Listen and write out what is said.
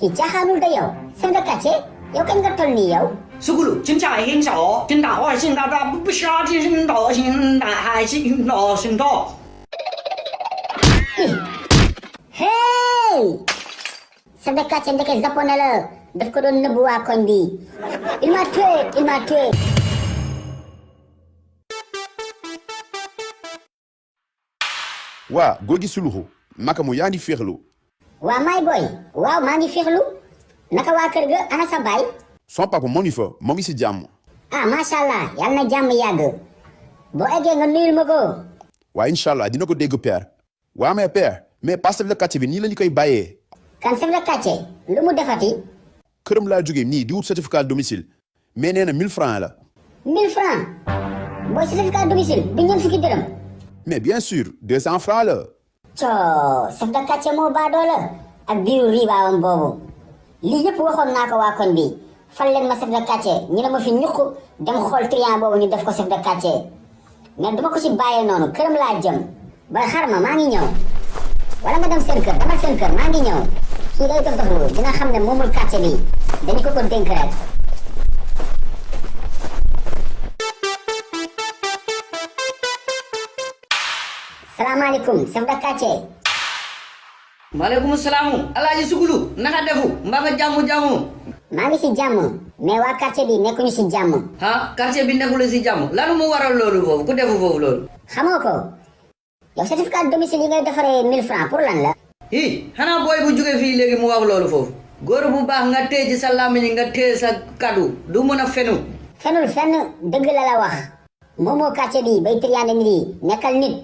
kii caaxaanul de yow chef de quartier yow kañ nga toll nii yow. Souloukhou真假很少，真大话真大大，不杀真大心大还是大心大。hey chef de quartier ndeke japonais la daf ko doon nëbbu waa koñ bi il m'a tué. waa góor gi Souloukhou naka mu yaa ngi féexlu. waa may boy waaw maa ngi féexlu naka waa kër ga ana sa baay. son papa moo ngi fa moo ngi si jàmm. ah macha allah yal na jàmm yàgg boo eggee nga nuyul ma ko. waa incha allah dina ko dégg père. waa mais père mais pas chef de quartier bi nii la ñu koy bàyyee. kan chef de quartier lu mu defati. këram laa jógee nii di wut certificat domicile mais nee na 1000 francs la. 1000 francs booy certificat domicile du ñeent fukki dërëm. mais bien sûr 200 francs la. coo chef de quartier moo baadoo la ak biiru riibaawam boobu lii yëpp waxoon naa ko waa koñ bi fal leen ma chef de quartier ñu ne ma fi ñuq dem xool triant boobu ñu def ko chef de quartier mais duma ko ci bàyyee noonu këram laa jëm ba xar ma maa ngi ñëw wala nga dem seen kër dama seen kër maa ngi ñëw kii day dof doflu dina xam ne moomul quartier bi dañu ko dénk rek. salaamaaleykum chef de quartier. maaleykum salaam Aladji Souloukhou naka defu mbaa nga jàmm. maa ngi si jàmm mais waa quartier bi nekkuñu si jàmm. ah quartier bi nekkul si jàmm lan mu waral loolu foofu ku defu foofu loolu. xamoo ko yow certificat de domicile yi ngay defaree 1000 francs pour lan la. xanaa booy bu jógee fii léegi mu wax loolu foofu. góor bu baax nga téye ci sa làmmiñ nga téye sa kaddu du mën a fenul fenn dëgg la wax moomoo quartier bi bay triande nit yi nekkal nit